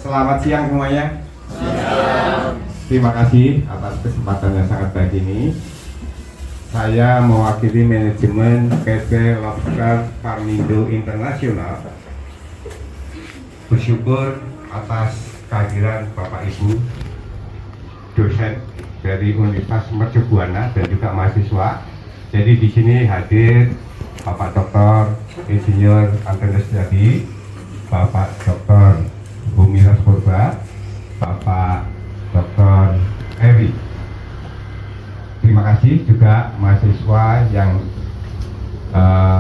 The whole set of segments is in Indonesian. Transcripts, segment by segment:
Selamat siang semuanya. Siang. Terima kasih atas kesempatan yang sangat baik ini. Saya mewakili manajemen PT Lobster Farmindo Internasional bersyukur atas kehadiran Bapak Ibu dosen dari Universitas Mercu Buana dan juga mahasiswa. Jadi di sini hadir Bapak Dr. Insinyur Antonius Setiadi, Bapak Dr. Bumilas Purba, Bapak Dr. Evi. Terima kasih juga mahasiswa yang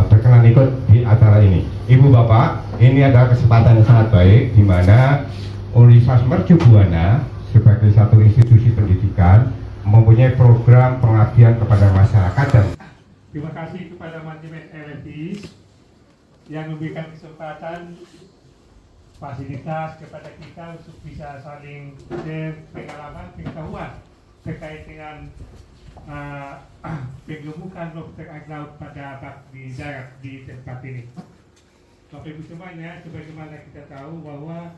berkenan ikut di acara ini. Ibu Bapak, ini adalah kesempatan yang sangat baik di mana Universitas Mercu Buana sebagai satu institusi pendidikan mempunyai program pengabdian kepada masyarakat. Dan terima kasih kepada manajemen LFI yang memberikan kesempatan fasilitas kepada kita untuk bisa saling share pengalaman, pengetahuan terkait dengan penggemukan lobster air laut pada bak di darat di tempat ini. Bapak Ibu semuanya, sebagaimana kita tahu bahwa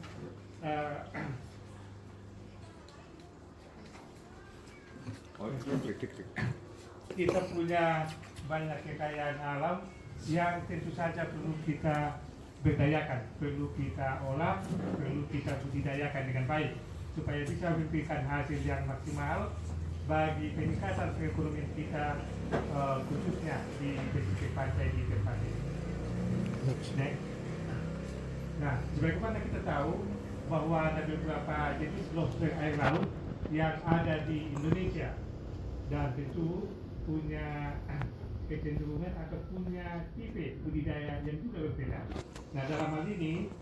kita punya banyak kekayaan alam yang tentu saja perlu kita berdayakan, perlu kita olah, perlu kita budidayakan dengan baik supaya bisa memberikan hasil yang maksimal bagi peningkatan perekonomian kita, khususnya di pesisir pantai di tempat ini. Nah, sebagaimana kita tahu bahwa ada beberapa jenis lobster air laut yang ada di Indonesia dan tentu punya kecenderungan atau punya tipe budidaya yang juga berbeda. Nah, dalam hal ini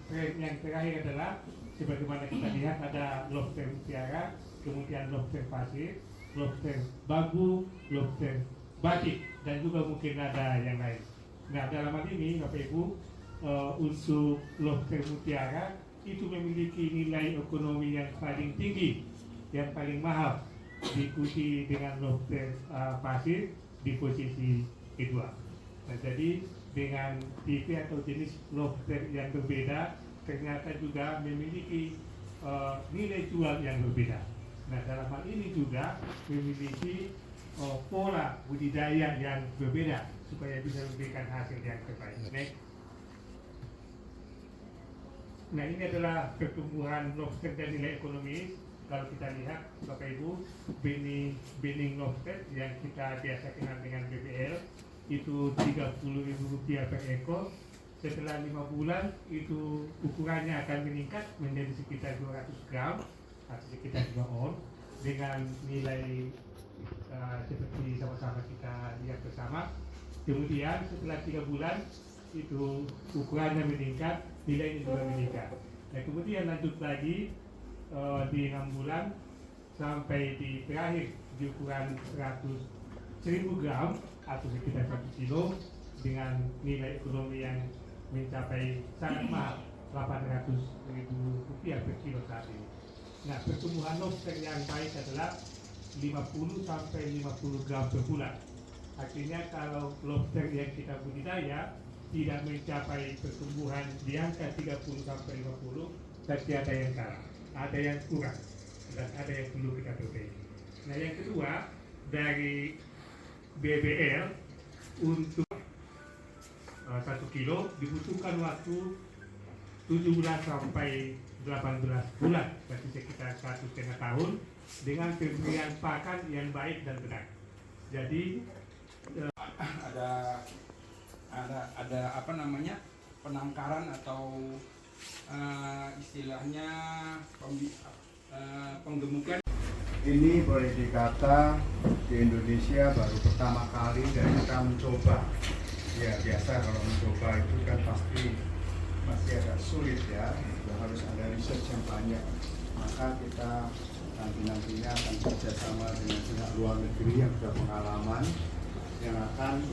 tren yang terakhir adalah sebagaimana kita lihat ada lobster mutiara, kemudian lobster pasir, lobster bambu, lobster batik, dan juga mungkin ada yang lain. Nah, dalam hal ini Bapak Ibu, untuk lobster mutiara itu memiliki nilai ekonomi yang paling tinggi, yang paling mahal, diikuti dengan lobster pasir di posisi kedua. Nah, jadi dengan tipe atau jenis lobster yang berbeda ternyata juga memiliki nilai jual yang berbeda. Nah, dalam hal ini juga memiliki pola budidaya yang berbeda supaya bisa memberikan hasil yang terbaik. Nah, ini adalah pertumbuhan lobster dan nilai ekonomis. Kalau kita lihat Bapak Ibu, bening lobster yang kita biasa kenal dengan BBL itu Rp30.000 per ekor. Setelah 5 bulan itu ukurannya akan meningkat menjadi sekitar 200 gram atau sekitar 2 on dengan nilai seperti sama-sama kita lihat bersama. Kemudian setelah 3 bulan itu ukurannya meningkat, nilainya juga meningkat. Nah, kemudian lanjut lagi di 6 bulan sampai di terakhir di ukuran 100.000 gram atau sekitar 1 kilo dengan nilai ekonomi yang mencapai sangat mahal, Rp800.000 per kilo saat ini. Nah, pertumbuhan lobster yang baik adalah 50 sampai 50 gram per bulan. Artinya kalau lobster yang kita budidaya tidak mencapai pertumbuhan di angka 30 sampai 50, pasti ada yang salah, ada yang kurang, dan ada yang perlu kita perbaiki. Nah, yang kedua, dari BBL untuk 1 kilo dibutuhkan waktu 17 sampai 18 bulan, berarti sekitar 1,5 tahun dengan pemberian pakan yang baik dan benar. Jadi ada apa namanya, penangkaran atau istilahnya penggemukan. Ini boleh dikata di Indonesia baru pertama kali dan kita mencoba. Ya, biasa kalau mencoba itu kan pasti masih agak sulit ya, harus ada research yang banyak. Maka kita nantinya akan kerjasama dengan pihak luar negeri yang sudah pengalaman, yang akan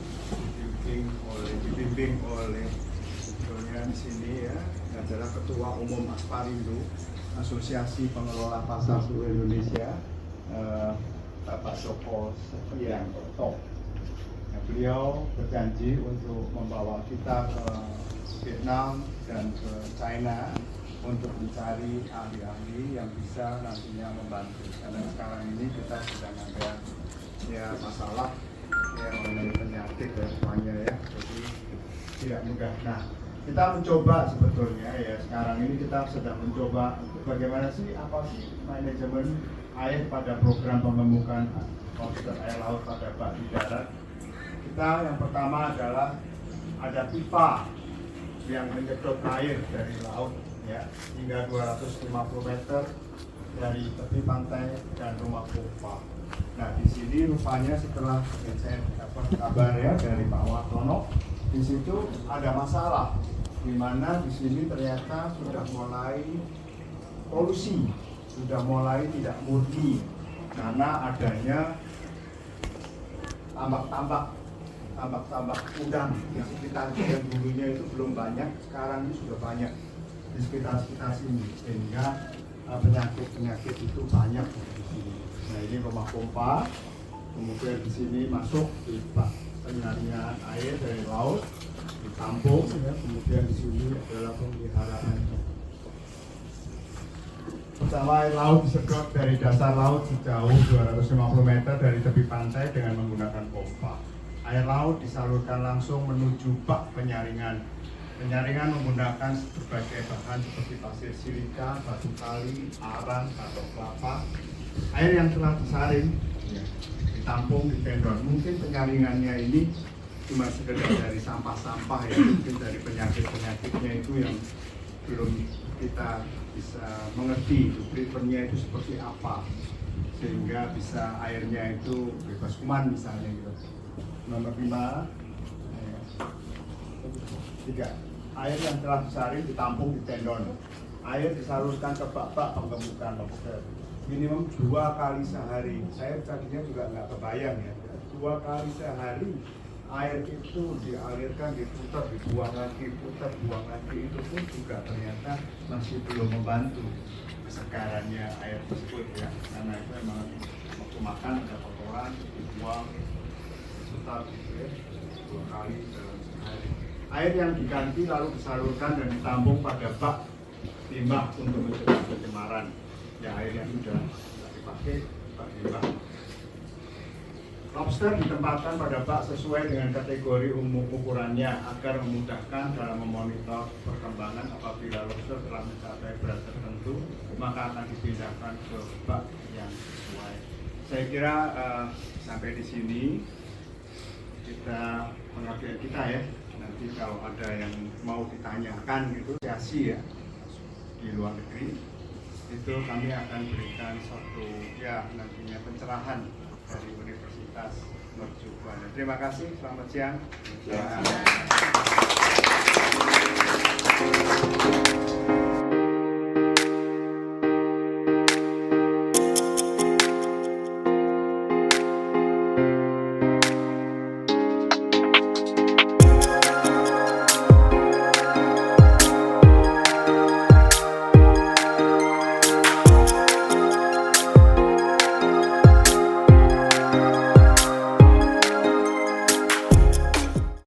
dibimbing oleh sebetulnya di sini ya adalah Ketua Umum Asparindo, Asosiasi Pengelola Pasar Seluruh Indonesia, Bapak Joko Setianto. Beliau berjanji untuk membawa kita ke Vietnam dan ke China untuk mencari ahli-ahli yang bisa nantinya membantu. Karena sekarang ini kita sedang ada ya masalah ya mengenai penyakit dan semuanya ya, jadi tidak mudah. Nah, kita mencoba sebetulnya ya sekarang ini kita sedang mencoba bagaimana sih, apa sih manajemen air pada program pengemukan lobster air laut pada bak di darat. Kita yang pertama adalah ada pipa yang menyedot air dari laut ya hingga 250 meter dari tepi pantai dan rumah pompa. Nah, di sini rupanya setelah yang saya dapat kabar ya dari Pak Wartono, di situ ada masalah di mana di sini ternyata sudah mulai polusi, sudah mulai tidak murni karena adanya tambak-tambak udang di sekitar yang dulunya itu belum banyak, sekarang ini sudah banyak di sekitar sini, sehingga penyakit itu banyak di sini. Nah, ini rumah pompa, kemudian di sini masuk pipa penyaringan air dari laut, ditampung, ya, kemudian di sini adalah pemeliharaan. Pertama, air laut disedot dari dasar laut sejauh 250 meter dari tepi pantai dengan menggunakan pompa. Air laut disalurkan langsung menuju bak penyaringan. Penyaringan menggunakan berbagai bahan seperti pasir silika, batu kali, arang, atau kelapa. Air yang telah disaring ya, ditampung di tendon. Mungkin penyaringannya ini cuma sekedar dari sampah-sampah ya, mungkin dari penyakit-penyakitnya itu yang belum kita bisa mengerti treatmentnya itu seperti apa, sehingga bisa airnya itu bebas kuman misalnya gitu. Nomor 5, 3. Air yang telah disaring ditampung di tendon. Air disalurkan ke bak-bak penggemukan lobster. Minimum 2 kali sehari. Saya tadinya juga nggak kebayang ya. 2 kali sehari air itu dialirkan, diputar, dibuang lagi, putar, buang lagi. Itu pun juga ternyata masih belum membantu kesegarannya air tersebut ya. Karena itu memang waktu makan ada kotoran, dibuang, putar gitu ya. 2 kali dalam sehari. Air yang diganti lalu disalurkan dan ditampung pada bak limbah untuk mencegah pencemaran. Ya, air yang sudah dipakai bak limbah. Lobster ditempatkan pada bak sesuai dengan kategori ukurannya agar memudahkan dalam memonitor perkembangan. Apabila lobster telah mencapai berat tertentu, maka akan dipindahkan ke bak yang sesuai. Saya kira sampai di sini kita pengabdian kita ya. Nanti kalau ada yang mau ditanyakan gitu, asosiasi ya di luar negeri, itu kami akan berikan suatu ya nantinya pencerahan dari Universitas Mercu Buana. Terima kasih, selamat siang.